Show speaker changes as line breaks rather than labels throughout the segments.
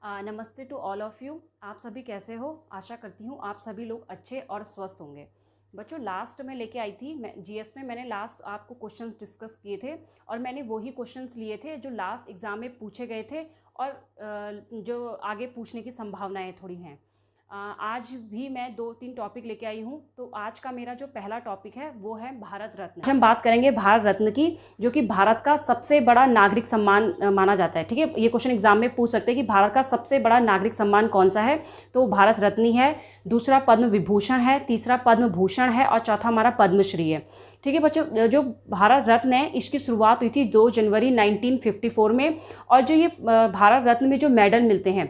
नमस्ते to all of you. आप सभी कैसे हो? आशा करती हूँ आप सभी लोग अच्छे और स्वस्थ होंगे। बच्चों, लास्ट में लेके आई थी मैं जीएस में, मैंने लास्ट आपको क्वेश्चंस डिस्कस किए थे और मैंने वही क्वेश्चंस लिए थे जो लास्ट एग्ज़ाम में पूछे गए थे और जो आगे पूछने की संभावनाएं थोड़ी हैं। आज भी मैं 2-3 टॉपिक लेके आई हूँ। तो आज का मेरा जो पहला टॉपिक है वो है भारत रत्न। आज हम बात करेंगे भारत रत्न की, जो कि भारत का सबसे बड़ा नागरिक सम्मान माना जाता है। ठीक है, ये क्वेश्चन एग्जाम में पूछ सकते हैं कि भारत का सबसे बड़ा नागरिक सम्मान कौन सा है, तो भारत रत्न ही है। दूसरा पद्म विभूषण है, तीसरा पद्म भूषण है और चौथा हमारा पद्मश्री है। ठीक है बच्चों, जो भारत रत्न है इसकी शुरुआत हुई थी 2 जनवरी 1954 में। और जो ये भारत रत्न में जो मेडल मिलते हैं,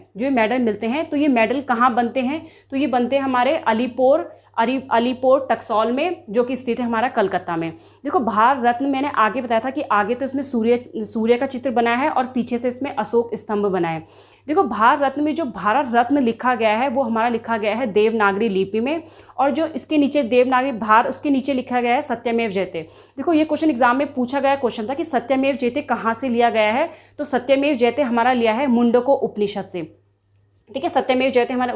तो ये मेडल कहाँ बनते हैं? तो ये बनते हैं हमारे अलीपुर टकसौल में, जो कि स्थित है हमारा कलकत्ता में। देखो, भारत रत्न मैंने आगे बताया था कि आगे तो इसमें सूर्य का चित्र बना है और पीछे से इसमें अशोक स्तंभ बना है। देखो, भारत रत्न में जो भारत रत्न लिखा गया है वो हमारा लिखा गया है देवनागरी लिपि में, और जो इसके नीचे देवनागरी भार उसके नीचे लिखा गया है सत्यमेव जयते। देखो, ये क्वेश्चन एग्जाम में पूछा गया क्वेश्चन था कि सत्यमेव जयते कहाँ से लिया गया है, तो सत्यमेव जयते हमारा लिया है मुंडको उपनिषद से। ठीक है, सत्यमेव जयते हमारा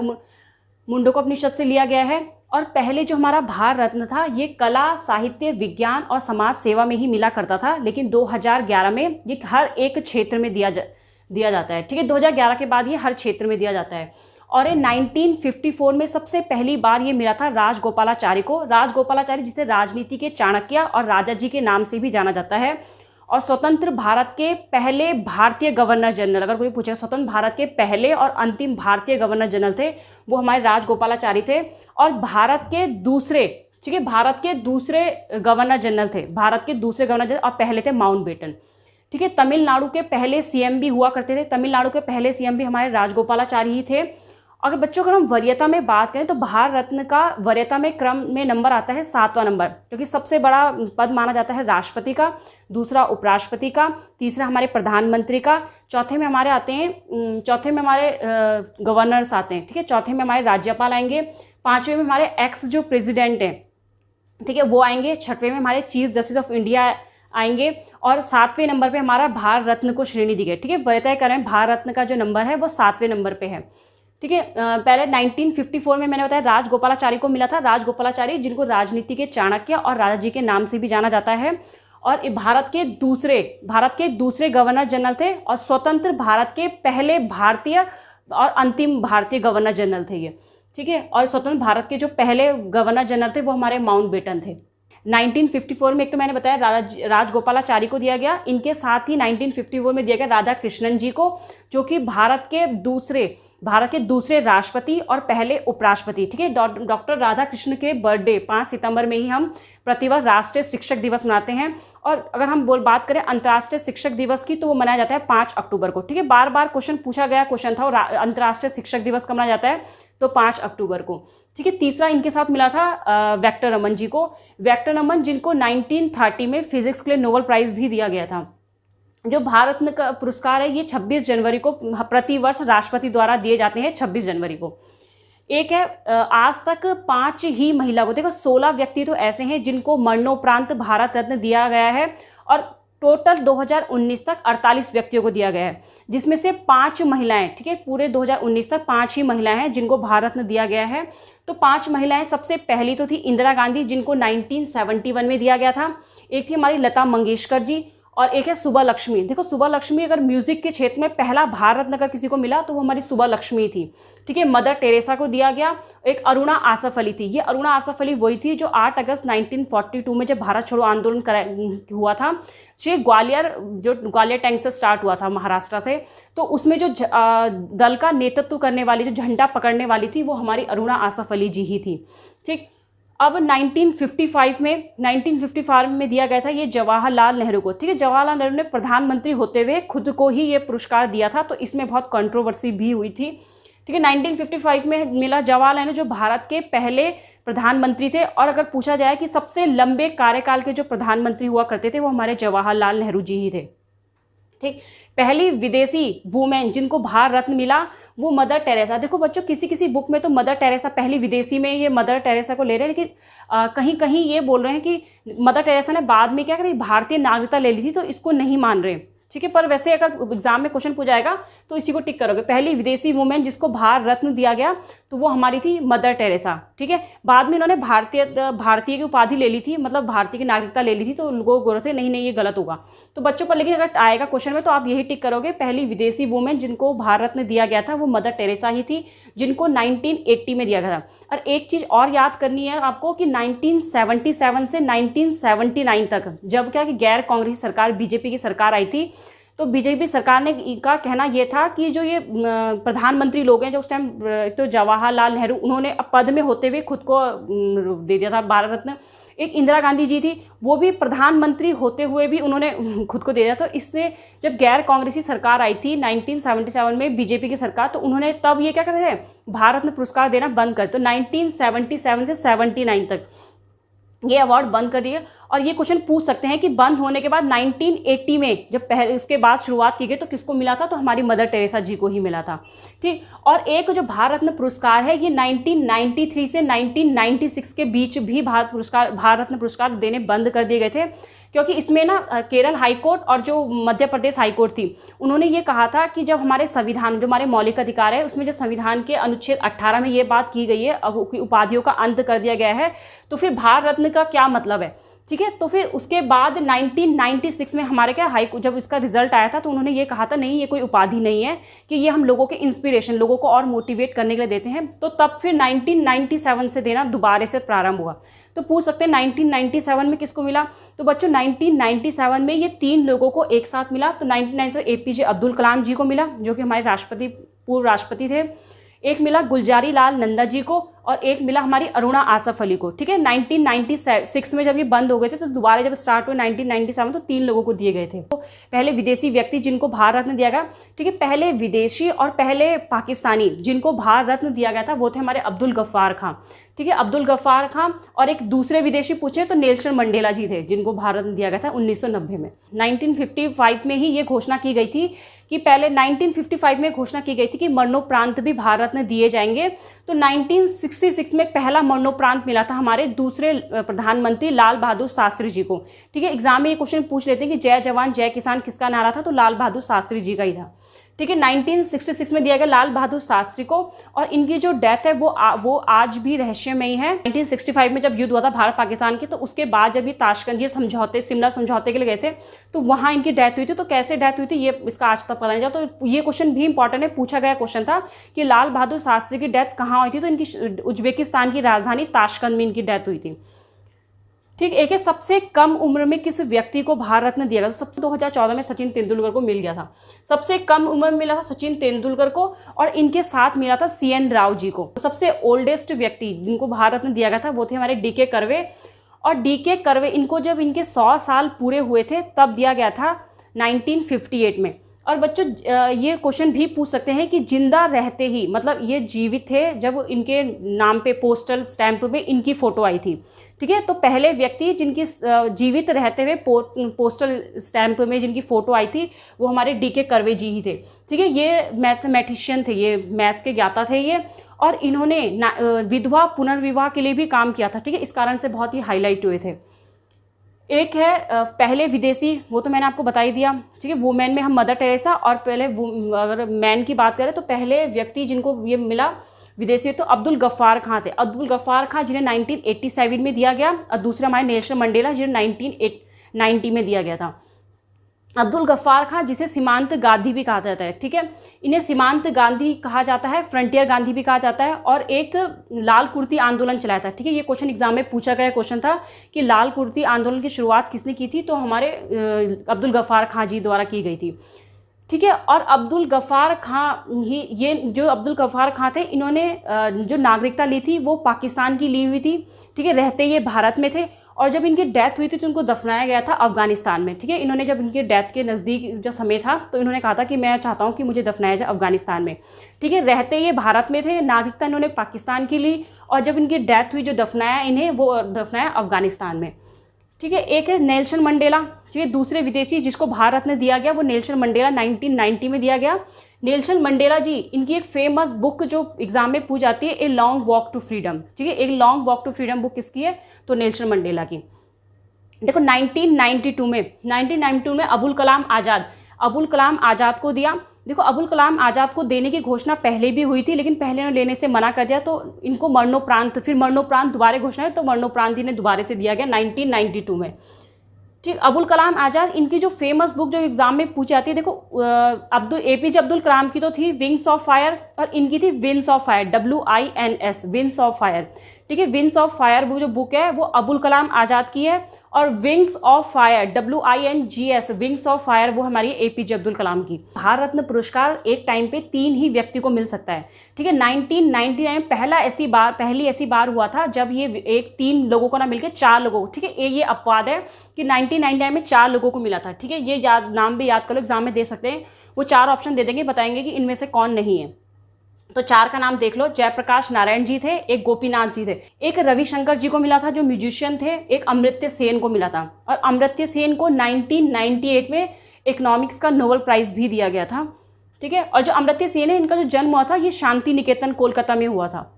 मुंडको उपनिषद से लिया गया है। और पहले जो हमारा भारत रत्न था ये कला, साहित्य, विज्ञान और समाज सेवा में ही मिला करता था, लेकिन 2011 में ये हर एक क्षेत्र में दिया जाता है। ठीक है, 2011 के बाद ये हर क्षेत्र में दिया जाता है। और ये 1954 में सबसे पहली बार ये मिला था राजगोपालाचारी को। राजगोपालाचारी जिसे राजनीति के चाणक्य और राजा जी के नाम से भी जाना जाता है। और स्वतंत्र भारत के पहले भारतीय गवर्नर जनरल, अगर कोई पूछेगा स्वतंत्र भारत के पहले और अंतिम भारतीय गवर्नर जनरल थे वो हमारे राजगोपालाचारी थे। और भारत के दूसरे गवर्नर जनरल थे, और पहले थे माउंटबेटन। ठीक है, तमिलनाडु के पहले सीएम भी हुआ करते थे, तमिलनाडु के पहले सीएम भी हमारे राजगोपालाचारी ही थे। अगर बच्चों अगर हम वरीयता में बात करें तो भारत रत्न का वरीयता में क्रम में नंबर आता है 7वां नंबर, क्योंकि सबसे बड़ा पद माना जाता है राष्ट्रपति का, दूसरा उपराष्ट्रपति का, तीसरा हमारे प्रधानमंत्री का, चौथे में हमारे गवर्नर्स आते हैं। ठीक है, चौथे में हमारे राज्यपाल आएंगे, पांचवें में हमारे एक्स जो प्रेसिडेंट हैं, ठीक है, वो आएंगे, छठवें में हमारे चीफ जस्टिस ऑफ इंडिया आएंगे, और 7वें नंबर पे हमारा भारत रत्न को श्रेणी दी गई। ठीक है, वरीयता करें भारत रत्न का जो नंबर है वो 7वें नंबर पे है। ठीक है, पहले 1954 में मैंने बताया राजगोपालाचारी को मिला था। राजगोपालाचारी जिनको राजनीति के चाणक्य और राजा जी के नाम से भी जाना जाता है, और भारत के दूसरे गवर्नर जनरल थे और स्वतंत्र भारत के पहले भारतीय और अंतिम भारतीय गवर्नर जनरल थे ये। ठीक है, और स्वतंत्र भारत के जो पहले गवर्नर जनरल थे वो हमारे माउंटबेटन थे। 1954 में एक तो मैंने बताया राजगोपालाचारी को दिया गया, इनके साथ ही 1954 में दिया गया राधा कृष्णन जी को, जो कि भारत के दूसरे राष्ट्रपति और पहले उपराष्ट्रपति। ठीक है, डॉक्टर राधा कृष्ण के बर्थडे 5 सितंबर में ही हम प्रतिवर्ष राष्ट्रीय शिक्षक दिवस मनाते हैं। और अगर हम बात करें अंतर्राष्ट्रीय शिक्षक दिवस की, तो वो मनाया जाता है 5 अक्टूबर को। ठीक है, बार बार क्वेश्चन था, और अंतर्राष्ट्रीय शिक्षक दिवस कब मनाया जाता है, तो 5 अक्टूबर को। ठीक है, तीसरा इनके साथ मिला था वेक्टर रमन जी को। वेक्टर रमन जिनको 1930 में फिजिक्स के लिए नोबेल प्राइज भी दिया गया था। जो भारत रत्न का पुरस्कार है ये 26 जनवरी को प्रतिवर्ष राष्ट्रपति द्वारा दिए जाते हैं, 26 जनवरी को। एक है आज तक 5 ही महिला को, देखो 16 व्यक्ति तो ऐसे हैं जिनको मरणोपरांत भारत रत्न दिया गया है, और टोटल 2019 तक 48 व्यक्तियों को दिया गया है, जिसमें से 5 महिलाएं। ठीक है, पूरे 2019 तक 5 ही महिलाएं हैं जिनको भारत रत्न दिया गया है। तो 5 महिलाएं, सबसे पहली तो थी इंदिरा गांधी जिनको 1971 में दिया गया था, एक थी हमारी लता मंगेशकर जी, और एक है सुबह लक्ष्मी। देखो, सुबह लक्ष्मी अगर म्यूजिक के क्षेत्र में पहला भारत रत्न अगर किसी को मिला तो वो हमारी सुबह लक्ष्मी थी। ठीक है, मदर टेरेसा को दिया गया। एक अरुणा आसफ अली थी, ये अरुणा आसफ अली वही थी जो 8 अगस्त 1942 में जब भारत छोड़ो आंदोलन हुआ था, ये ग्वालियर टैंक से स्टार्ट हुआ था, महाराष्ट्र से। तो उसमें जो दल का नेतृत्व करने वाली, जो झंडा पकड़ने वाली थी, वो हमारी अरुणा आसफ अली जी ही थी। ठीक, अब 1955 में दिया गया था ये जवाहरलाल नेहरू को। ठीक है, जवाहरलाल नेहरू ने प्रधानमंत्री होते हुए खुद को ही ये पुरस्कार दिया था, तो इसमें बहुत कंट्रोवर्सी भी हुई थी। ठीक है, 1955 में मिला जवाहरलाल नेहरू, जो भारत के पहले प्रधानमंत्री थे। और अगर पूछा जाए कि सबसे लंबे कार्यकाल के जो प्रधानमंत्री हुआ करते थे वो हमारे जवाहरलाल नेहरू जी ही थे। ठीक, पहली विदेशी वुमेन जिनको भारत रत्न मिला वो मदर टेरेसा। देखो बच्चों, किसी बुक में तो मदर टेरेसा पहली विदेशी में ये मदर टेरेसा को ले रहे हैं, लेकिन कहीं कहीं ये बोल रहे हैं कि मदर टेरेसा ने बाद में क्या करी, भारतीय नागरिकता ले ली थी, तो इसको नहीं मान रहे। ठीक है, पर वैसे अगर एग्जाम में क्वेश्चन पूछा जाएगा तो इसी को टिक करोगे। पहली विदेशी वुमेन जिसको भारत रत्न दिया गया तो वो हमारी थी मदर टेरेसा। ठीक है, बाद में इन्होंने भारतीय की उपाधि ले ली थी, मतलब भारतीय की नागरिकता ले ली थी, तो लोगों को बोल रहे थे नहीं ये गलत होगा। तो बच्चों पर लेकिन अगर आएगा क्वेश्चन में तो आप यही टिक करोगे, पहली विदेशी वुमेन जिनको भारत रत्न दिया गया था वो मदर टेरेसा ही थी, जिनको 1980 में दिया गया था। और एक चीज और याद करनी है आपको कि 1977 से 1979 तक जब क्या कि गैर कांग्रेसी सरकार बीजेपी की सरकार आई थी, तो बीजेपी सरकार ने का कहना यह था कि जो ये प्रधानमंत्री लोग हैं जो उस टाइम, एक तो जवाहरलाल नेहरू उन्होंने पद में होते हुए खुद को दे दिया था भारत रत्न, एक इंदिरा गांधी जी थी वो भी प्रधानमंत्री होते हुए भी उन्होंने खुद को दे दिया। तो इसने जब गैर कांग्रेसी सरकार आई थी 1977 में बीजेपी की सरकार, तो उन्होंने तब ये क्या करते थे, भारत रत्न पुरस्कार देना बंद कर, तो 1977 से 79 तक ये अवार्ड बंद कर दिए। और ये क्वेश्चन पूछ सकते हैं कि बंद होने के बाद 1980 में जब पहले उसके बाद शुरुआत की गई तो किसको मिला था, तो हमारी मदर टेरेसा जी को ही मिला था। ठीक, और एक जो भारत रत्न पुरस्कार है ये 1993 से 1996 के बीच भी भारत रत्न पुरस्कार देने बंद कर दिए गए थे, क्योंकि इसमें ना केरल हाईकोर्ट और जो मध्य प्रदेश हाईकोर्ट थी उन्होंने ये कहा था कि जब हमारे संविधान जो हमारे मौलिक अधिकार है उसमें जो संविधान के अनुच्छेद 18 में ये बात की गई है उपाधियों का अंत कर दिया गया है, तो फिर भारत रत्न का क्या मतलब है। ठीक है, तो फिर उसके बाद 1996 में हमारे क्या जब इसका रिजल्ट आया था तो उन्होंने ये कहा था नहीं ये कोई उपाधि नहीं है, कि ये हम लोगों के इंस्पिरेशन, लोगों को और मोटिवेट करने के लिए देते हैं। तो तब फिर 1997 से देना दोबारा से प्रारंभ हुआ। तो पूछ सकते हैं 1997 में किसको मिला, तो बच्चों 1997 में ये 3 लोगों को एक साथ मिला। तो 1997 एपीजे अब्दुल कलाम जी को मिला जो कि हमारे पूर्व राष्ट्रपति थे, एक मिला गुलजारी लाल नंदा जी को, और एक मिला हमारी अरुणा आसफ अली को। ठीक है, 1996 में जब ये बंद हो गए थे तो दोबारा जब स्टार्ट हुए 1997 तो 3 लोगों को दिए गए थे। तो पहले विदेशी व्यक्ति जिनको भारत रत्न दिया गया, ठीक है, पहले विदेशी और पहले पाकिस्तानी जिनको भारत रत्न दिया गया था वो थे हमारे अब्दुल गफ्फार खां। ठीक है, अब्दुल गफ्फार खां, और एक दूसरे विदेशी पूछे तो नेल्सन मंडेला जी थे जिनको भारत रत्न दिया गया था 1990 में। 1955 में ही ये घोषणा की गई थी कि पहले 1955 में घोषणा की गई थी कि मरणोपरांत भी भारत रत्न दिए जाएंगे। तो 1966 में पहला मरणोपरांत मिला था हमारे दूसरे प्रधानमंत्री लाल बहादुर शास्त्री जी को। ठीक है, एग्जाम में ये क्वेश्चन पूछ लेते हैं कि जय जवान जय किसान किसका नारा था, तो लाल बहादुर शास्त्री जी का ही था। ठीक है, 1966 में दिया गया लाल बहादुर शास्त्री को, और इनकी जो डेथ है वो आज भी रहस्यमयी है। 1965 में जब युद्ध हुआ था भारत पाकिस्तान के, तो उसके बाद जब ये ताशकंद ये समझौते शिमला समझौते के लिए गए थे तो वहाँ इनकी डेथ हुई थी। तो कैसे डेथ हुई थी ये इसका आज तक पता नहीं चला। तो ये क्वेश्चन भी इंपॉर्टेंट है, पूछा गया क्वेश्चन था कि लाल बहादुर शास्त्री की डेथ कहाँ हुई थी, तो इनकी उज्बेकिस्तान की राजधानी ताशकंद में इनकी डेथ हुई थी। ठीक, एक है सबसे कम उम्र में किस व्यक्ति को भारत रत्न दिया गया, तो सबसे 2014 में सचिन तेंदुलकर को मिल गया था। सबसे कम उम्र में मिला था सचिन तेंदुलकर को, और इनके साथ मिला था CN राव जी को। तो सबसे ओल्डेस्ट व्यक्ति जिनको भारत रत्न दिया गया था वो थे हमारे DK कर्वे, और DK कर्वे इनको जब इनके 100 साल पूरे हुए थे तब दिया गया था 1958 में। और बच्चों ये क्वेश्चन भी पूछ सकते हैं कि जिंदा रहते ही, मतलब ये जीवित थे जब इनके नाम पे पोस्टल स्टैंप में इनकी फोटो आई थी। ठीक है, तो पहले व्यक्ति जिनकी जीवित रहते हुए पोस्टल स्टैंप में जिनकी फोटो आई थी वो हमारे DK कर्वे जी ही थे। ठीक है, ये मैथमेटिशियन थे, ये मैथ्स के ज्ञाता थे ये, और इन्होंने विधवा पुनर्विवाह के लिए भी काम किया था। ठीक है, इस कारण से बहुत ही हाईलाइट हुए थे। एक है पहले विदेशी, वो तो मैंने आपको बता ही दिया। ठीक है, वुमेन में हम मदर टेरेसा, और पहले अगर मैन की बात करें तो पहले व्यक्ति जिनको ये मिला विदेशी तो अब्दुल गफ्फार खां थे। अब्दुल गफ्फार खां जिन्हें 1987 में दिया गया, और दूसरे हमारे नेल्सन मंडेला जिन्हें 1990 में दिया गया था। अब्दुल गफ्फार खां जिसे सीमांत गांधी भी कहा जाता है। ठीक है, इन्हें सीमांत गांधी कहा जाता है, फ्रंटियर गांधी भी कहा जाता है, और एक लाल कुर्ती आंदोलन चलाया था। ठीक है, ये क्वेश्चन एग्जाम में पूछा गया क्वेश्चन था कि लाल कुर्ती आंदोलन की शुरुआत किसने की थी, तो हमारे अब्दुल गफ्फार खां जी द्वारा की गई थी। ठीक है, और अब्दुल गफ्फार खां ही, ये जो अब्दुल गफ्फार खां थे इन्होंने जो नागरिकता ली थी वो पाकिस्तान की ली हुई थी। ठीक है, रहते ये भारत में थे, और जब इनकी डेथ हुई थी तो उनको दफनाया गया था अफगानिस्तान में। ठीक है, इन्होंने जब इनके डेथ के नज़दीक जो समय था तो इन्होंने कहा था कि मैं चाहता हूं कि मुझे दफनाया जाए अफगानिस्तान में। ठीक है, रहते ये भारत में थे, नागरिकता इन्होंने पाकिस्तान की ली, और जब इनकी डेथ हुई जो दफनाया इन्हें वो दफनाया अफगानिस्तान में। ठीक है, एक है नेल्सन मंडेला। ठीक है, दूसरे विदेशी जिसको भारत रत्न दिया गया वो नेल्सन मंडेला 1990 में दिया गया। नेल्सन मंडेला जी, इनकी एक फेमस बुक जो एग्जाम में पूछ जाती है, a long walk to freedom. ठीक है, एक long walk to freedom book किसकी है, तो नेल्सन मंडेला की। देखो 1992 में अबुल कलाम आज़ाद, अबुल कलाम आज़ाद को दिया। देखो अबुल कलाम आज़ाद को देने की घोषणा पहले भी हुई थी, लेकिन पहले इन्होंने लेने से मना कर दिया, तो इनको मरणोपरांत, फिर मरणोपरांत दोबारा घोषणा है, तो मरणोपरांत इन्हें दोबारा से दिया गया 1992 में। ठीक, अबुल कलाम आज़ाद, इनकी जो फेमस बुक जो एग्जाम में पूछी जाती है, देखो APJ अब्दुल कलाम की तो थी विंग्स ऑफ फायर, और इनकी थी wings of fire, WINS, wings of fire. ठीक है, विंग्स ऑफ फायर वो जो बुक है वो अबुल कलाम आज़ाद की है, और wings of fire WINGS, wings of fire, वो हमारी APJ अब्दुल कलाम की। भारत रत्न पुरस्कार एक टाइम पे 3 ही व्यक्ति को मिल सकता है। ठीक है, 1999 में पहली ऐसी बार हुआ था जब ये 3 लोगों को ना मिलकर 4 लोगों को, ठीक है, ये अपवाद है कि 1999 में 4 लोगों को मिला था। ठीक है, ये नाम भी याद कर लो, एग्जाम में दे सकते हैं, वो 4 ऑप्शन दे देंगे, बताएंगे कि इनमें से कौन नहीं है। तो 4 का नाम देख लो, जयप्रकाश नारायण जी थे, एक गोपीनाथ जी थे, एक रविशंकर जी को मिला था जो म्यूजिशियन थे, एक अमर्त्य सेन को मिला था, और अमर्त्य सेन को 1998 में इकोनॉमिक्स का नोबेल प्राइज भी दिया गया था। ठीक है, और जो अमर्त्य सेन है, इनका जो जन्म हुआ था ये शांति निकेतन कोलकाता में हुआ था।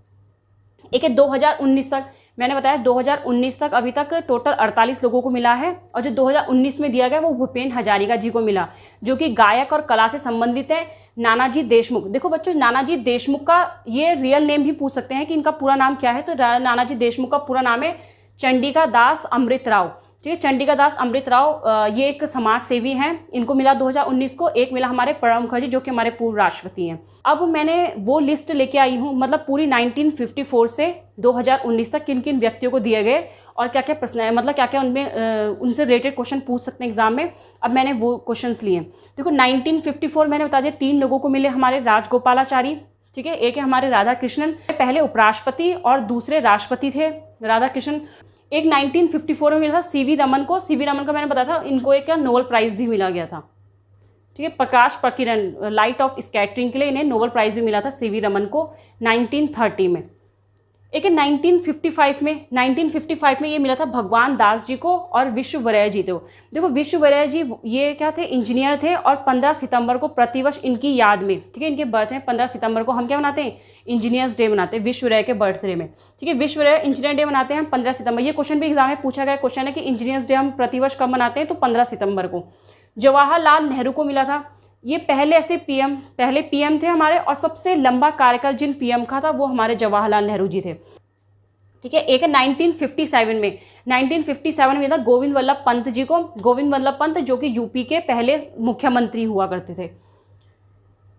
एक है 2019 तक, मैंने बताया 2019 तक अभी तक टोटल 48 लोगों को मिला है, और जो 2019 में दिया गया वो भूपेन हजारिका जी को मिला, जो कि गायक और कला से संबंधित है, नानाजी देशमुख। देखो बच्चों, नानाजी देशमुख का ये रियल नेम भी पूछ सकते हैं कि इनका पूरा नाम क्या है, तो नानाजी देशमुख का पूरा नाम है चंडिका दास अमृत राव। ठीक है, चंडिका दास अमृत राव, ये एक समाज सेवी हैं, इनको मिला 2019 को। एक मिला हमारे प्रणब मुखर्जी जो कि हमारे पूर्व राष्ट्रपति हैं। अब मैंने वो लिस्ट लेके आई हूँ, मतलब पूरी 1954 से 2019 तक किन किन व्यक्तियों को दिए गए और क्या क्या प्रश्न है, मतलब क्या क्या उनमें उनसे रिलेटेड क्वेश्चन पूछ सकते हैं एग्जाम में। अब मैंने वो क्वेश्चंस लिए। देखो 1954 मैंने बता दिया 3 लोगों को मिले, हमारे राजगोपालाचारी। ठीक है, एक है हमारे राधा कृष्णन, पहले उपराष्ट्रपति और दूसरे राष्ट्रपति थे राधा कृष्णन। एक 1954 में मिला था CV रमन को। CV रमन का मैंने बताया था, इनको एक नोबेल प्राइज भी मिला गया था। ठीक है, प्रकाश प्रकीर्णन, लाइट ऑफ स्कैटरिंग के लिए इन्हें नोबेल प्राइज भी मिला था CV रमन को 1930 में। एक 1955 में ये मिला था भगवान दास जी को और विश्वेश्वरैया जी को। देखो विश्वेश्वरैया जी ये क्या थे, इंजीनियर थे, और 15 सितंबर को प्रतिवर्ष इनकी याद में, ठीक है, इनके बर्थ है 15 सितंबर को, हम क्या मनाते हैं, इंजीनियर्स डे मनाते हैं विश्वेश्वरैया के बर्थडे में। ठीक है, विश्वेश्वरैया इंजीनियर डे मनाते हैं हम 15 सितंबर। ये क्वेश्चन भी एग्जाम में पूछा गया क्वेश्चन है कि इंजीनियर्स डे हम प्रतिवर्ष कब मनाते हैं, तो 15 सितंबर को। जवाहरलाल नेहरू को मिला था, ये पहले पीएम थे हमारे, और सबसे लंबा कार्यकाल जिन पीएम का था वो हमारे जवाहरलाल नेहरू जी थे। ठीक है, एक है 1957 में था गोविंद वल्लभ पंत जी को। गोविंद वल्लभ पंत जो कि यूपी के पहले मुख्यमंत्री हुआ करते थे।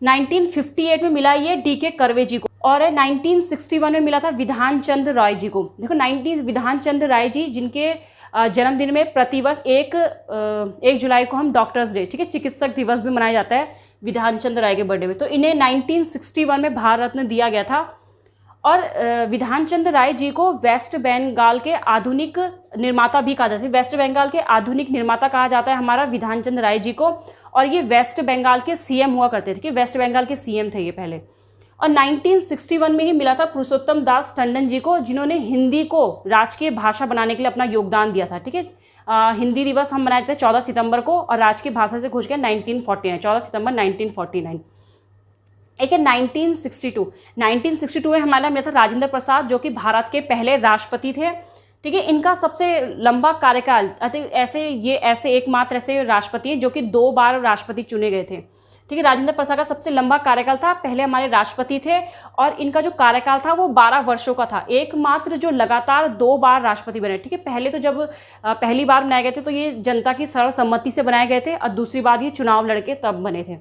1958 में मिला ये DK कर्वे जी को, और 1961 में मिला था विधान चंद राय जी को। देखो विधान चंद राय जी जिनके जन्मदिन में प्रतिवर्ष 1 जुलाई को हम डॉक्टर्स डे, ठीक है, चिकित्सक दिवस भी मनाया जाता है विधान चंद राय के बर्थडे में। तो इन्हें 1961 में भारत रत्न दिया गया था। और विधान चंद राय जी को वेस्ट बंगाल के आधुनिक निर्माता भी कहा जाता है। वेस्ट बंगाल के आधुनिक निर्माता कहा जाता है हमारा विधान चंद राय जी को, और ये वेस्ट बंगाल के CM हुआ करते थे, कि वेस्ट बंगाल के CM थे ये पहले। और 1961 में ही मिला था पुरुषोत्तम दास टंडन जी को, जिन्होंने हिंदी को राजकीय भाषा बनाने के लिए अपना योगदान दिया था। ठीक है, हिंदी दिवस हम मनाते थे 14 सितंबर को, और राजकीय भाषा से घोषित किया 1949, 14 सितंबर 1949। एक है 1962 में हमारा मिला था राजेंद्र प्रसाद, जो कि भारत के पहले राष्ट्रपति थे। ठीक है, इनका सबसे लंबा कार्यकाल, ऐसे एकमात्र ऐसे राष्ट्रपति हैं जो कि 2 बार राष्ट्रपति चुने गए थे। ठीक है, राजेंद्र प्रसाद का सबसे लंबा कार्यकाल था, पहले हमारे राष्ट्रपति थे, और इनका जो कार्यकाल था वो 12 वर्षों का था, एकमात्र जो लगातार 2 बार राष्ट्रपति बने। ठीक है, पहले तो जब पहली बार बनाए गए थे तो ये जनता की सर्वसम्मति से बनाए गए थे, और दूसरी बार ये चुनाव लड़के तब बने थे।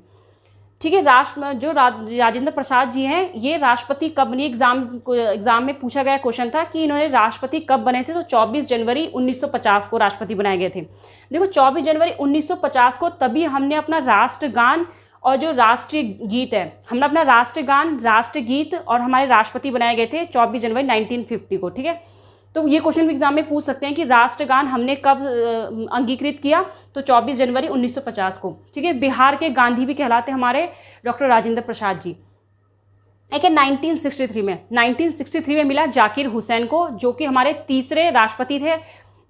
ठीक है, राजेंद्र प्रसाद जी हैं, ये राष्ट्रपति कब बने, एग्जाम में पूछा गया क्वेश्चन था कि इन्होंने राष्ट्रपति कब बने थे, तो 24 जनवरी 1950 को राष्ट्रपति बनाए गए थे। देखो 24 जनवरी 1950 को तभी हमने अपना राष्ट्रगान और जो राष्ट्रीय गीत है, हमने अपना राष्ट्रगान, राष्ट्रगीत और हमारे राष्ट्रपति बनाए गए थे 24 जनवरी 1950 को। ठीक है, तो ये क्वेश्चन भी एग्जाम में पूछ सकते हैं कि राष्ट्रगान हमने कब अंगीकृत किया, तो 24 जनवरी 1950 को। ठीक है, बिहार के गांधी भी कहलाते हमारे डॉक्टर राजेंद्र प्रसाद जी। एक है 1963 में मिला जाकिर हुसैन को, जो कि हमारे तीसरे राष्ट्रपति थे।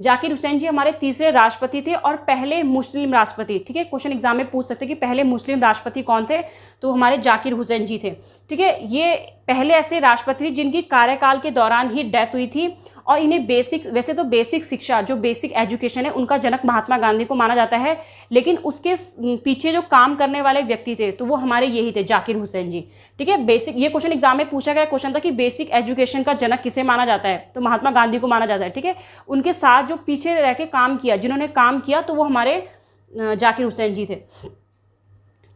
जाकिर हुसैन जी हमारे तीसरे राष्ट्रपति थे और पहले मुस्लिम राष्ट्रपति। ठीक है, क्वेश्चन एग्जाम में पूछ सकते हैं कि पहले मुस्लिम राष्ट्रपति कौन थे, तो हमारे जाकिर हुसैन जी थे। ठीक है, ये पहले ऐसे राष्ट्रपति थे जिनकी कार्यकाल के दौरान ही डेथ हुई थी, और इन्हें बेसिक, वैसे तो बेसिक शिक्षा जो बेसिक एजुकेशन है उनका जनक महात्मा गांधी को माना जाता है, लेकिन उसके पीछे जो काम करने वाले व्यक्ति थे तो वो हमारे यही थे, जाकिर हुसैन जी। ठीक है, बेसिक, ये क्वेश्चन एग्जाम में पूछा गया क्वेश्चन था कि बेसिक एजुकेशन का जनक किसे माना जाता है, तो महात्मा गांधी को माना जाता है। ठीक है, उनके साथ जो पीछे रह के काम किया, जिन्होंने काम किया, तो वो हमारे जाकिर हुसैन जी थे।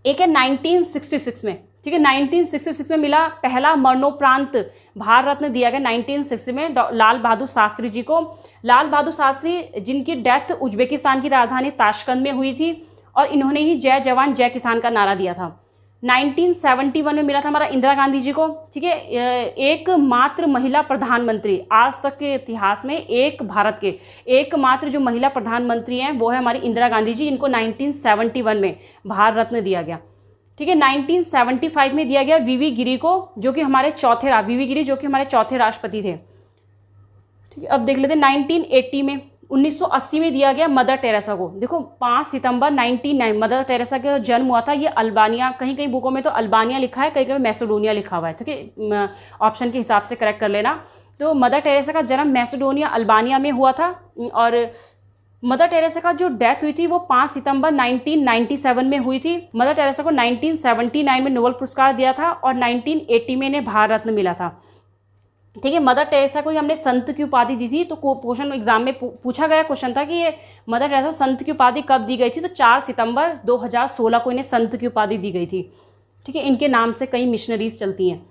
एक है 1966 में, ठीक है, 1966 में मिला पहला मरणोपरांत भारत रत्न दिया गया 1960 में लाल बहादुर शास्त्री जी को। लाल बहादुर शास्त्री जिनकी डेथ उज्बेकिस्तान की राजधानी ताशकंद में हुई थी, और इन्होंने ही जय जवान जय किसान का नारा दिया था। 1971 में मिला था हमारा इंदिरा गांधी जी को। ठीक है, एकमात्र महिला प्रधानमंत्री, आज तक के इतिहास में एक भारत के एकमात्र जो महिला प्रधानमंत्री हैं वो है हमारी इंदिरा गांधी जी, इनको 1971 में भारत रत्न दिया गया। ठीक है, 1975 में दिया गया वीवी गिरी को, जो कि हमारे वीवी गिरी जो कि हमारे चौथे राष्ट्रपति थे। ठीक है, अब देख लेते हैं 1980 में, 1980 में दिया गया मदर टेरेसा को। देखो 5 सितंबर 1909 मदर टेरेसा का जन्म हुआ था। ये अल्बानिया, कहीं कहीं बुकों में तो अल्बानिया लिखा है, कहीं कहीं मैसेडोनिया लिखा हुआ है। ठीक है, ऑप्शन के हिसाब से करेक्ट कर लेना। तो मदर टेरेसा का जन्म मैसेडोनिया अल्बानिया में हुआ था, और मदर टेरेसा का जो डेथ हुई थी वो 5 सितंबर 1997 में हुई थी। मदर टेरेसा को 1979 में नोबेल पुरस्कार दिया था, और 1980 में इन्हें भारत रत्न मिला था। ठीक है, मदर टेरेसा को हमने संत की उपाधि दी थी। तो क्वेश्चन एग्जाम में पूछा गया क्वेश्चन था कि ये मदर टेरेसा को संत की उपाधि कब दी गई थी, तो 4 सितंबर 2016 को इन्हें संत की उपाधि दी गई थी। ठीक है, इनके नाम से कई मिशनरीज चलती हैं।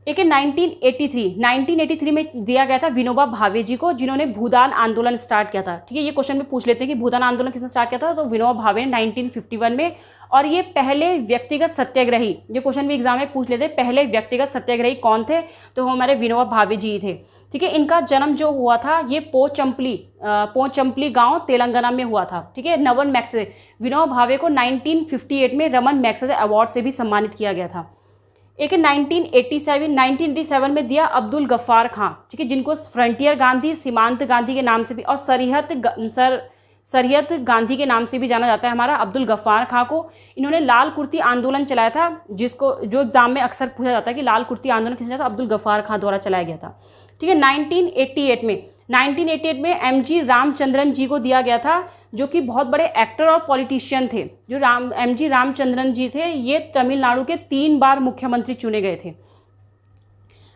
एक है 1983 में दिया गया था विनोबा भावे जी को, जिन्होंने भूदान आंदोलन स्टार्ट किया था। ठीक है, ये क्वेश्चन में पूछ लेते हैं कि भूदान आंदोलन किसने स्टार्ट किया था, तो विनोबा भावे ने 1951 में। और ये पहले व्यक्तिगत सत्याग्रही, ये क्वेश्चन भी एग्जाम में पूछ लेते हैं, पहले व्यक्तिगत सत्याग्रही कौन थे, तो वो हमारे विनोबा भावे जी थे। ठीक है, इनका जन्म जो हुआ था ये पोचंपली गांव तेलंगाना में हुआ था। ठीक है, रमन मैग्सेसे, विनोबा भावे को 1958 में रमन मैग्सेसे अवार्ड से भी सम्मानित किया गया था। एक 1987 में दिया अब्दुल गफ्फार खां। ठीक है, जिनको फ्रंटियर गांधी, सीमांत गांधी के नाम से भी, और सरियत गांधी के नाम से भी जाना जाता है हमारा अब्दुल गफ्फार खां को। इन्होंने लाल कुर्ती आंदोलन चलाया था, जो एग्जाम में अक्सर पूछा जाता है कि लाल कुर्ती आंदोलन किसने चलाया था, अब्दुल गफ्फार खां द्वारा चलाया गया था। ठीक है, 1988 में एमजी रामचंद्रन जी को दिया गया था, जो कि बहुत बड़े एक्टर और पॉलिटिशियन थे। जो एमजी रामचंद्रन जी थे, ये तमिलनाडु के 3 बार मुख्यमंत्री चुने गए थे।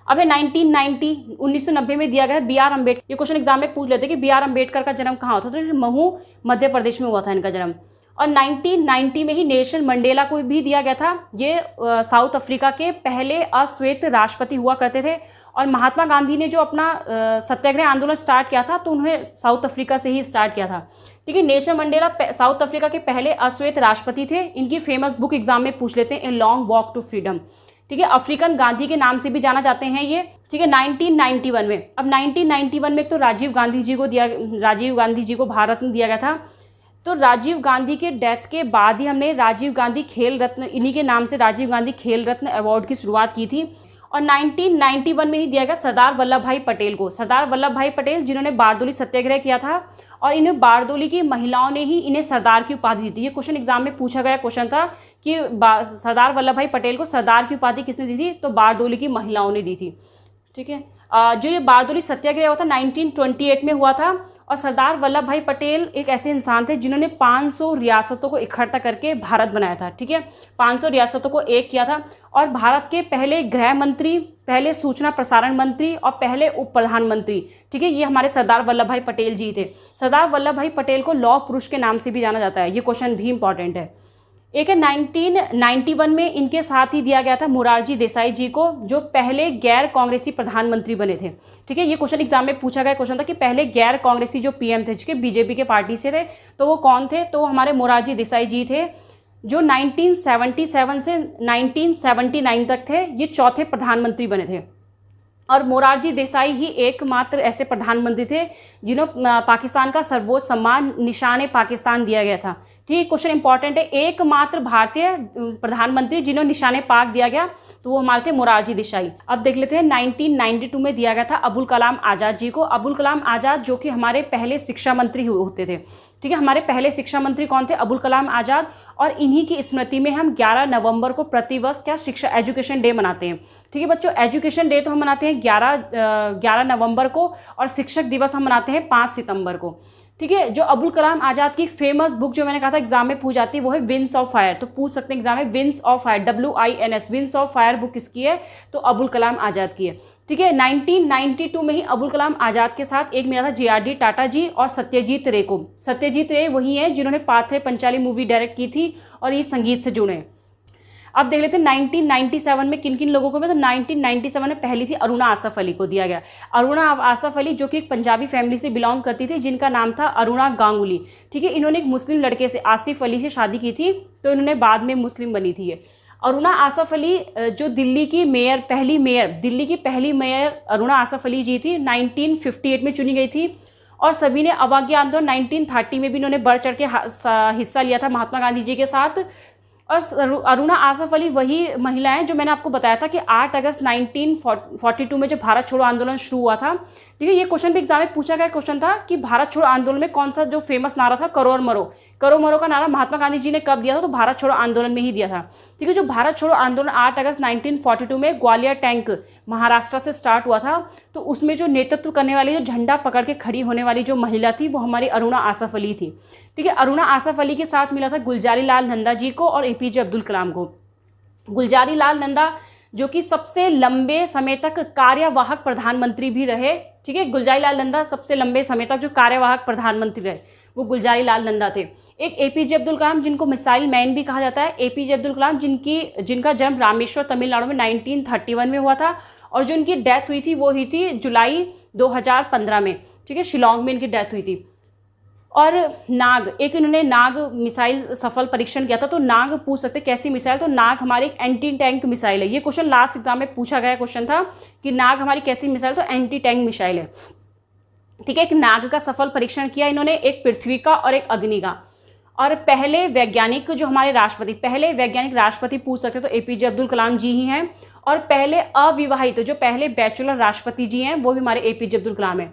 अब है 1990 में दिया गया बी आर अम्बेडकर। ये क्वेश्चन एग्जाम में पूछ लेते कि बी आर अम्बेडकर का जन्म कहाँ होता था, तो महू मध्य प्रदेश में हुआ था इनका जन्म। और 1990 में ही नेल्सन मंडेला को भी दिया गया था। ये साउथ अफ्रीका के पहले अश्वेत राष्ट्रपति हुआ करते थे, और महात्मा गांधी ने जो अपना सत्याग्रह आंदोलन स्टार्ट किया था तो उन्हें साउथ अफ्रीका से ही स्टार्ट किया था। ठीक है, नेल्सन मंडेला साउथ अफ्रीका के पहले अश्वेत राष्ट्रपति थे। इनकी फेमस बुक एग्जाम में पूछ लेते हैं, a long walk to freedom. ठीक है, अफ्रीकन गांधी के नाम से भी जाना जाते हैं ये। ठीक है, 1991 में, अब 1991 में तो राजीव गांधी जी को भारत रत्न दिया गया था। तो राजीव गांधी के डेथ के बाद ही हमने राजीव गांधी खेल रत्न, इन्हीं के नाम से राजीव गांधी खेल रत्न अवार्ड की शुरुआत की थी। और 1991 में ही दिया गया सरदार वल्लभ भाई पटेल को। सरदार वल्लभ भाई पटेल जिन्होंने बारदोली सत्याग्रह किया था, और इन्हें बारदोली की महिलाओं ने ही इन्हें सरदार की उपाधि दी थी। ये क्वेश्चन एग्जाम में पूछा गया क्वेश्चन था कि सरदार वल्लभ भाई पटेल को सरदार की उपाधि किसने दी थी, तो बारदोली की महिलाओं ने दी थी। ठीक है, जो ये बारदोली सत्याग्रह हुआ था 1928 में हुआ था। और सरदार वल्लभ भाई पटेल एक ऐसे इंसान थे जिन्होंने 500 रियासतों को इकट्ठा करके भारत बनाया था। ठीक है, 500 रियासतों को एक किया था, और भारत के पहले गृह मंत्री, पहले सूचना प्रसारण मंत्री और पहले उप प्रधानमंत्री, ठीक है, ये हमारे सरदार वल्लभ भाई पटेल जी थे। सरदार वल्लभ भाई पटेल को लौह पुरुष के नाम से भी जाना जाता है। ये क्वेश्चन भी इंपॉर्टेंट है। एक है 1991 में इनके साथ ही दिया गया था मोरारजी देसाई जी को, जो पहले गैर कांग्रेसी प्रधानमंत्री बने थे। ठीक है, ये क्वेश्चन एग्जाम में पूछा गया क्वेश्चन था कि पहले गैर कांग्रेसी जो पीएम थे, जिसके बीजेपी के पार्टी से थे, तो वो कौन थे, तो वो हमारे मोरारजी देसाई जी थे, जो 1977 से 1979 तक थे। ये चौथे प्रधानमंत्री बने थे, और मोरारजी देसाई ही एकमात्र ऐसे प्रधानमंत्री थे जिन्हें पाकिस्तान का सर्वोच्च सम्मान निशान पाकिस्तान दिया गया था। ठीक, क्वेश्चन इंपॉर्टेंट है, एकमात्र भारतीय प्रधानमंत्री जिन्हें निशान पाक दिया गया, तो वो हमारे थे मोरारजी देसाई। अब देख लेते हैं 1992 में दिया गया था अबुल कलाम आज़ाद जी को। अबुल कलाम आज़ाद जो कि हमारे पहले शिक्षा मंत्री होते थे। ठीक है। हमारे पहले शिक्षा मंत्री कौन थे? अबुल कलाम आज़ाद। और इन्हीं की स्मृति में हम 11 नवंबर को प्रतिवर्ष क्या शिक्षा एजुकेशन डे मनाते हैं। ठीक है बच्चों, एजुकेशन डे तो हम मनाते हैं 11 नवंबर को, और शिक्षक दिवस हम मनाते हैं 5 सितंबर को। ठीक है। जो अबुल कलाम आज़ाद की फेमस बुक जो मैंने कहा था एग्जाम में पूछ जाती है, वो है विंग्स ऑफ फायर। तो पूछ सकते हैं एग्जाम में, wings of fire, WINS, wings of fire book किसकी है? तो अबुल कलाम आज़ाद की है। ठीक है। 1992 में ही अबुल कलाम आज़ाद के साथ एक मिला था JRD टाटा जी और सत्यजीत रे को। सत्यजीत रे वही है जिन्होंने पाथे पंचाली मूवी डायरेक्ट की थी और ये संगीत से जुड़े हैं। अब देख लेते हैं 1997 में किन किन लोगों को। तो 1997 में पहली थी अरुणा आसफ अली को दिया गया। अरुणा आसफ अली जो कि एक पंजाबी फैमिली से बिलोंग करती थी, जिनका नाम था अरुणा गांगुली। ठीक है। इन्होंने एक मुस्लिम लड़के से, आसिफ अली से शादी की थी, तो इन्होंने बाद में मुस्लिम बनी थी ये। अरुणा आसफ अली जो दिल्ली की दिल्ली की पहली मेयर अरुणा आसफ अली जी थी, 1958 में चुनी गई थी। और सभी ने अवज्ञा आंदोलन 1930 में भी इन्होंने बढ़ चढ़ के हिस्सा लिया था महात्मा गांधी जी के साथ। और अरुणा आसफ अली वही महिला हैं जो मैंने आपको बताया था कि 8 अगस्त 1942 में जब भारत छोड़ो आंदोलन शुरू हुआ था। ठीक है। ये क्वेश्चन भी एग्जाम में पूछा गया क्वेश्चन था कि भारत छोड़ो आंदोलन में कौन सा जो फेमस नारा था? करो और मरो। करो मरो का नारा महात्मा गांधी जी ने कब दिया था? तो भारत छोड़ो आंदोलन में ही दिया था। ठीक है। जो भारत छोड़ो आंदोलन 8 अगस्त 1942 में ग्वालियर टैंक महाराष्ट्र से स्टार्ट हुआ था, तो उसमें जो नेतृत्व करने वाली, जो झंडा पकड़ के खड़ी होने वाली जो महिला थी, वो हमारी अरुणा आसफ अली थी। ठीक है। अरुणा आसफ अली के साथ मिला था गुलजारी लाल नंदा जी को और APJ अब्दुल कलाम को। गुलजारी लाल नंदा जो कि सबसे लंबे समय तक कार्यवाहक प्रधानमंत्री भी रहे। ठीक है। गुलजारी लाल नंदा सबसे लंबे समय तक जो कार्यवाहक प्रधानमंत्री रहे, वो गुलजारी लाल नंदा थे। एक APJ अब्दुल कलाम, जिनको मिसाइल मैन भी कहा जाता है। APJ अब्दुल कलाम जिनका जन्म रामेश्वर तमिलनाडु में 1931 में हुआ था, और जो इनकी डेथ हुई थी वो हुई थी जुलाई 2015 में। ठीक है। शिलोंग में इनकी डेथ हुई थी। और इन्होंने नाग मिसाइल सफल परीक्षण किया था। तो नाग पूछ सकते कैसी मिसाइल? तो नाग हमारी एक एंटी टैंक मिसाइल है। ये क्वेश्चन लास्ट एग्जाम में पूछा गया क्वेश्चन था कि नाग हमारी कैसी मिसाइल? तो एंटी टैंक मिसाइल है। ठीक है। एक नाग का सफल परीक्षण किया इन्होंने, एक पृथ्वी का और एक अग्नि का। और पहले वैज्ञानिक राष्ट्रपति पूछ सकते तो APJ अब्दुल कलाम जी ही हैं। और पहले अविवाहित जो पहले बैचलर राष्ट्रपति जी हैं, वो भी हमारे APJ अब्दुल कलाम है।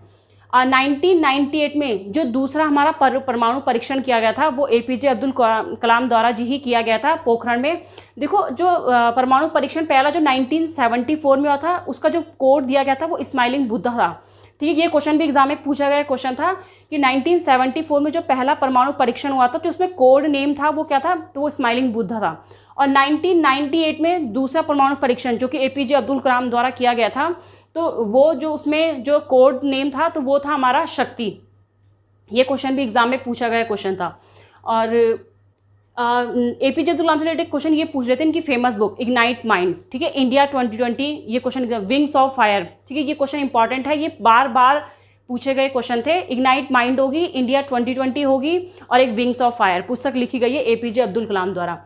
1998 में जो दूसरा हमारा परमाणु परीक्षण किया गया था, वो APJ अब्दुल कलाम द्वारा जी ही किया गया था पोखरण में। देखो जो परमाणु परीक्षण पहला जो 1974 में हुआ था, उसका जो कोड दिया गया था वो स्माइलिंग बुद्धा था। ठीक है। ये क्वेश्चन भी एग्जाम में पूछा गया क्वेश्चन था कि 1974 में जो पहला परमाणु परीक्षण हुआ था, तो उसमें कोड नेम था वो क्या था? तो वो स्माइलिंग बुद्धा था। और 1998 में दूसरा परमाणु परीक्षण जो कि APJ अब्दुल कलाम द्वारा किया गया था, तो वो जो उसमें जो कोड नेम था, तो वो था हमारा शक्ति। ये क्वेश्चन भी एग्जाम में पूछा गया क्वेश्चन था। और APJ अब्दुल कलाम से रिलेटेड क्वेश्चन ये पूछ रहे थे इनकी फेमस बुक इग्नाइट माइंड। ठीक है। इंडिया 2020 ये क्वेश्चन, विंग्स ऑफ फायर। ठीक है। ये क्वेश्चन इंपॉर्टेंट है, ये बार बार पूछे गए क्वेश्चन थे। इग्नाइट माइंड होगी, इंडिया 2020 होगी, और एक विंग्स ऑफ फायर पुस्तक लिखी गई है APJ अब्दुल कलाम द्वारा।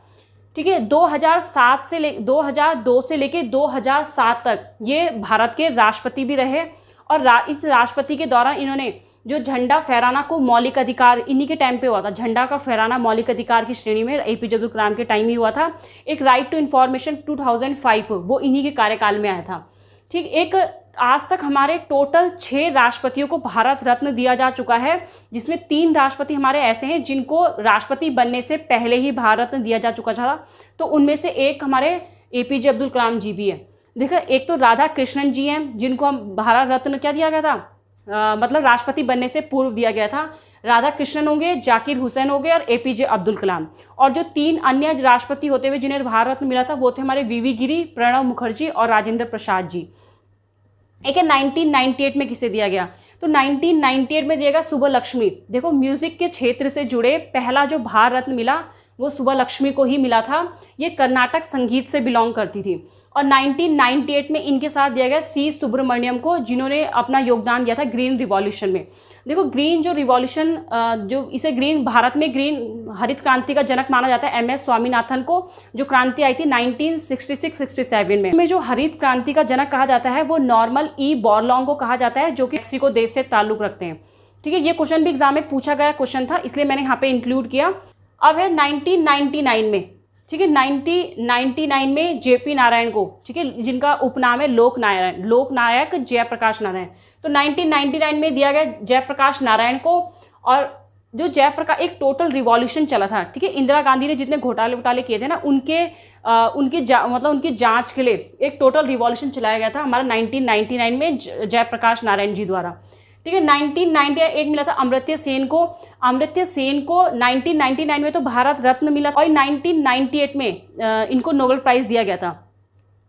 ठीक है। 2002 से लेके 2007 तक ये भारत के राष्ट्रपति भी रहे। और इस राष्ट्रपति के दौरान इन्होंने जो झंडा फहराना को मौलिक अधिकार इन्हीं के टाइम पे हुआ था। झंडा का फहराना मौलिक अधिकार की श्रेणी में APJ अब्दुल कलाम के टाइम ही हुआ था। एक राइट टू इन्फॉर्मेशन 2005 वो इन्हीं के कार्यकाल में आया था। ठीक। एक आज तक हमारे टोटल 6 राष्ट्रपतियों को भारत रत्न दिया जा चुका है, जिसमें 3 राष्ट्रपति हमारे ऐसे हैं जिनको राष्ट्रपति बनने से पहले ही भारत रत्न दिया जा चुका था। तो उनमें से एक हमारे APJ अब्दुल कलाम जी भी है। देखो, एक तो राधा कृष्णन जी हैं जिनको हम भारत रत्न क्या दिया गया था, मतलब राष्ट्रपति बनने से पूर्व दिया गया था। राधा कृष्णन होंगे, जाकिर हुसैन हो गए और APJ अब्दुल कलाम। और जो 3 अन्य राष्ट्रपति होते हुए जिन्हें भारत रत्न मिला था, वो थे हमारे VV गिरी, प्रणब मुखर्जी और राजेंद्र प्रसाद जी। एक है 1998 में किसे दिया गया? तो 1998 में दिया गया सुब्बलक्ष्मी। देखो, म्यूजिक के क्षेत्र से जुड़े पहला जो भारत रत्न मिला वो सुब्बलक्ष्मी को ही मिला था। ये कर्नाटक संगीत से बिलोंग करती थी। और 1998 में इनके साथ दिया गया C सुब्रमण्यम को, जिन्होंने अपना योगदान दिया था ग्रीन रिवॉल्यूशन में। देखो, ग्रीन जो रिवॉल्यूशन, जो इसे ग्रीन, भारत में ग्रीन हरित क्रांति का जनक माना जाता है MS स्वामीनाथन को, जो क्रांति आई थी 1966-67 में। जो हरित क्रांति का जनक कहा जाता है वो नॉर्मन E बोरलॉन्ग को कहा जाता है, जो कि मेक्सिको देश से ताल्लुक रखते हैं। ठीक है। ये क्वेश्चन भी एग्जाम में पूछा गया क्वेश्चन था, इसलिए मैंने यहाँ पे इंक्लूड किया। अब है 1999 में। ठीक है। 1999 में JP नारायण को, ठीक है, जिनका उपनाम है लोकनायक जयप्रकाश नारायण। तो 1999 में दिया गया जयप्रकाश नारायण को। और जो जयप्रकाश, एक टोटल रिवॉल्यूशन चला था, ठीक है। इंदिरा गांधी ने जितने घोटाले किए थे ना, उनकी जांच के लिए एक टोटल रिवॉल्यूशन चलाया गया था हमारा 1999 में जयप्रकाश नारायण जी द्वारा, ठीक है। 1998 मिला था अमर्त्य सेन को। अमर्त्य सेन को 1999 में तो भारत रत्न मिला और 1998 में इनको नोबेल प्राइज दिया गया था,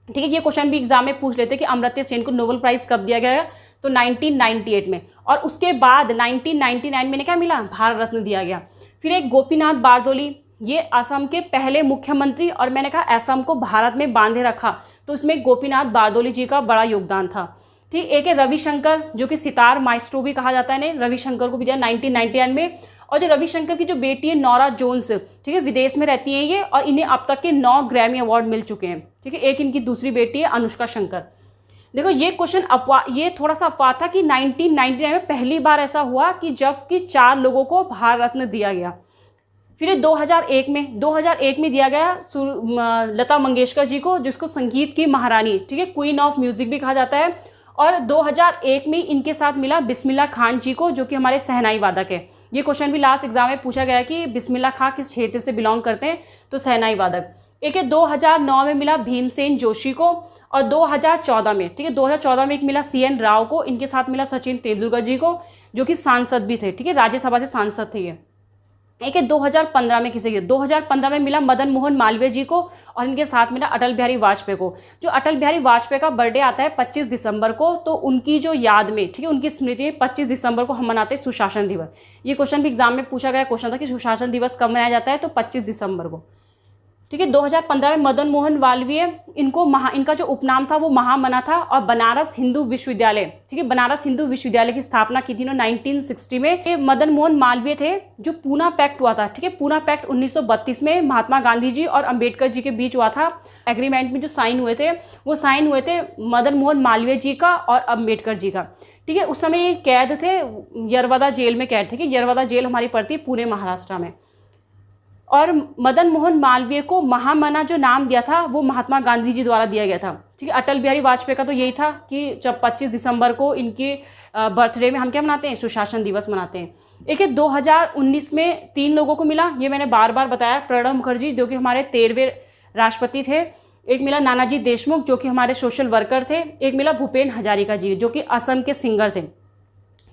ठीक है। ये क्वेश्चन भी एग्जाम में पूछ लेते कि अमर्त्य सेन को नोबेल प्राइज कब दिया गया, तो 1998 में। और उसके बाद 1999 में क्या मिला, भारत रत्न दिया गया। फिर एक गोपीनाथ बारदोली, ये असम के पहले मुख्यमंत्री, और मैंने कहा असम को भारत में बांधे रखा, तो उसमें गोपीनाथ बारदोली जी का बड़ा योगदान था, ठीक। एक है रविशंकर, जो कि सितार माइस्ट्रो भी कहा जाता है इन्हें, रविशंकर को भी दिया 1999 में। और जो रविशंकर की जो बेटी है नोरा जोन्स, ठीक है, विदेश में रहती है ये, और इन्हें अब तक के 9 ग्रैमी अवार्ड मिल चुके हैं, ठीक है। एक इनकी दूसरी बेटी है अनुष्का शंकर। देखो ये क्वेश्चन अफवाह, ये थोड़ा सा अफवाह था कि 1999 में पहली बार ऐसा हुआ कि जबकि 4 लोगों को भारत रत्न दिया गया। फिर 2001 में दिया गया लता मंगेशकर जी को, जिसको संगीत की महारानी, ठीक है, क्वीन ऑफ म्यूजिक भी कहा जाता है। और 2001 में इनके साथ मिला बिस्मिल्लाह खान जी को, जो कि हमारे शहनाई वादक है। ये क्वेश्चन भी लास्ट एग्जाम में पूछा गया कि बिस्मिल्लाह खान किस क्षेत्र से बिलोंग करते हैं, तो शहनाई वादक। एक है 2009 में मिला भीमसेन जोशी को, और 2014 में, ठीक है, 2014 में एक मिला CN राव को। इनके साथ मिला सचिन तेंदुलकर जी को, जो कि सांसद भी थे, ठीक है, राज्यसभा से सांसद थे ये। एक है 2015 में किसे, 2015 में मिला मदन मोहन मालवीय जी को, और इनके साथ मिला अटल बिहारी वाजपेयी को। जो अटल बिहारी वाजपेयी का बर्थडे आता है 25 दिसंबर को, तो उनकी जो याद में, ठीक है, उनकी स्मृति में 25 दिसंबर को हम मनाते हैं सुशासन दिवस। ये क्वेश्चन भी एग्जाम में पूछा गया क्वेश्चन था कि सुशासन दिवस कब मनाया जाता है, तो 25 दिसंबर को, ठीक है। 2015 में मदन मोहन मालवीय, इनका जो उपनाम था वो महामना था, और बनारस हिंदू विश्वविद्यालय, ठीक है, बनारस हिंदू विश्वविद्यालय की स्थापना की थी 1960 में। ये मदन मोहन मालवीय थे। जो पूना पैक्ट हुआ था, ठीक है, पूना पैक्ट 1932 में महात्मा गांधी जी और अंबेडकर जी के बीच हुआ था। एग्रीमेंट में जो साइन हुए थे, वो साइन हुए थे मदन मोहन मालवीय जी का और अंबेडकर जी का, ठीक है। उस समय ये कैद थे, यरवदा जेल में कैद थे, कि यरवदा जेल हमारी पड़ती है पुणे महाराष्ट्र में। और मदन मोहन मालवीय को महामना जो नाम दिया था वो महात्मा गांधी जी द्वारा दिया गया था, ठीक है। अटल बिहारी वाजपेयी का तो यही था कि जब 25 दिसंबर को इनके बर्थडे में हम क्या मनाते हैं, सुशासन दिवस मनाते हैं। एक है 2019 में 3 लोगों को मिला, ये मैंने बार बार बताया, प्रणब मुखर्जी जो कि हमारे 13वें राष्ट्रपति थे। एक मिला नानाजी देशमुख जो कि हमारे सोशल वर्कर थे। एक मिला भूपेन हजारिका जी जो कि असम के सिंगर थे,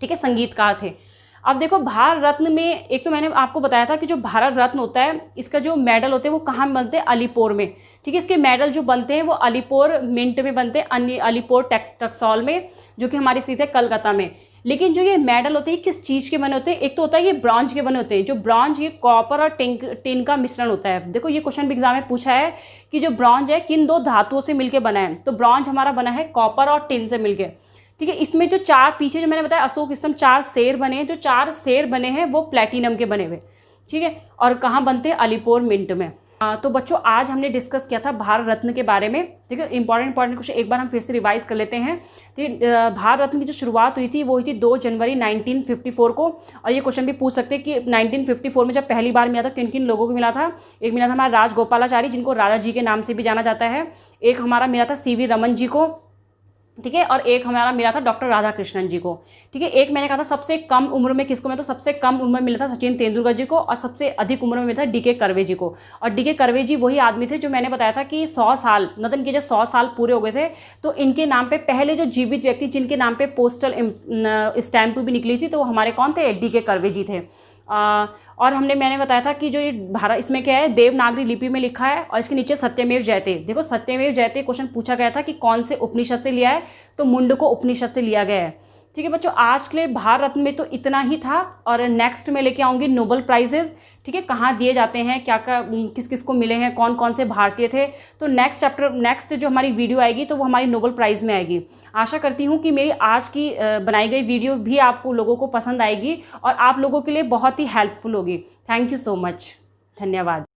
ठीक है, संगीतकार थे। अब देखो भारत रत्न में, एक तो मैंने आपको बताया था कि जो भारत रत्न होता है, इसका जो मेडल होते हैं वो कहाँ बनते हैं, अलीपुर में, ठीक है। इसके मेडल जो बनते हैं वो अलीपुर मिंट में बनते हैं, अलीपुर टक्सौल में, जो कि हमारी स्थित है कलकत्ता में। लेकिन जो ये मेडल होते हैं किस चीज़ के बने होते हैं, एक तो होता है ये ब्रॉन्ज के बने होते हैं। जो ब्रॉन्ज, ये कॉपर और टिन का मिश्रण होता है। देखो ये क्वेश्चन भी एग्जाम में पूछा है कि जो ब्रॉन्ज है किन 2 धातुओं से मिलकर बना है, तो ब्रॉन्ज हमारा बना है कॉपर और टिन से मिलकर, ठीक है। इसमें जो 4 पीछे जो मैंने बताया अशोक स्तंभ 4 शेर बने हैं, जो 4 शेर बने हैं वो प्लेटिनम के बने हुए, ठीक है। और कहाँ बनते हैं, अलीपुर मिंट में। तो बच्चों आज हमने डिस्कस किया था भारत रत्न के बारे में, ठीक है। इंपॉर्टेंट क्वेश्चन एक बार हम फिर से रिवाइज कर लेते हैं। तो भारत रत्न की जो शुरुआत हुई थी वो हुई थी 2 जनवरी 1954 को। और ये क्वेश्चन भी पूछ सकते हैं कि 1954 में जब पहली बार मिला था किन किन लोगों को मिला था। एक मिला था हमारा राजगोपालाचारी जिनको राजा जी के नाम से भी जाना जाता है। एक हमारा मिला था CV रमन जी को, ठीक है। और एक हमारा मिला था डॉक्टर राधाकृष्णन जी को, ठीक है। एक मैंने कहा था सबसे कम उम्र में किसको मिला, तो सबसे कम उम्र में मिला था सचिन तेंदुलकर जी को, और सबसे अधिक उम्र में मिला था DK कर्वे जी को। और DK कर्वे जी वही आदमी थे जो मैंने बताया था कि 100 साल, मतलब इनके जब 100 साल पूरे हो गए थे तो इनके नाम पे पहले जो जीवित व्यक्ति जिनके नाम पे पोस्टल स्टैंप भी निकली थी तो वो हमारे कौन थे, DK कर्वे जी थे। और मैंने बताया था कि जो ये भारत, इसमें क्या है, देवनागरी लिपि में लिखा है और इसके नीचे सत्यमेव जयते। देखो सत्यमेव जयते क्वेश्चन पूछा गया था कि कौन से उपनिषद से लिया है, तो मुंडको उपनिषद से लिया गया है, ठीक है। बच्चों आज के लिए भारत रत्न में तो इतना ही था, और नेक्स्ट में लेके आऊँगी नोबेल प्राइजेज, ठीक है, कहाँ दिए जाते हैं, क्या क्या किस किस को मिले हैं, कौन कौन से भारतीय थे। तो नेक्स्ट जो हमारी वीडियो आएगी तो वो हमारी नोबेल प्राइज़ में आएगी। आशा करती हूँ कि मेरी आज की बनाई गई वीडियो भी आपको लोगों को पसंद आएगी और आप लोगों के लिए बहुत ही हेल्पफुल होगी। थैंक यू सो मच, धन्यवाद।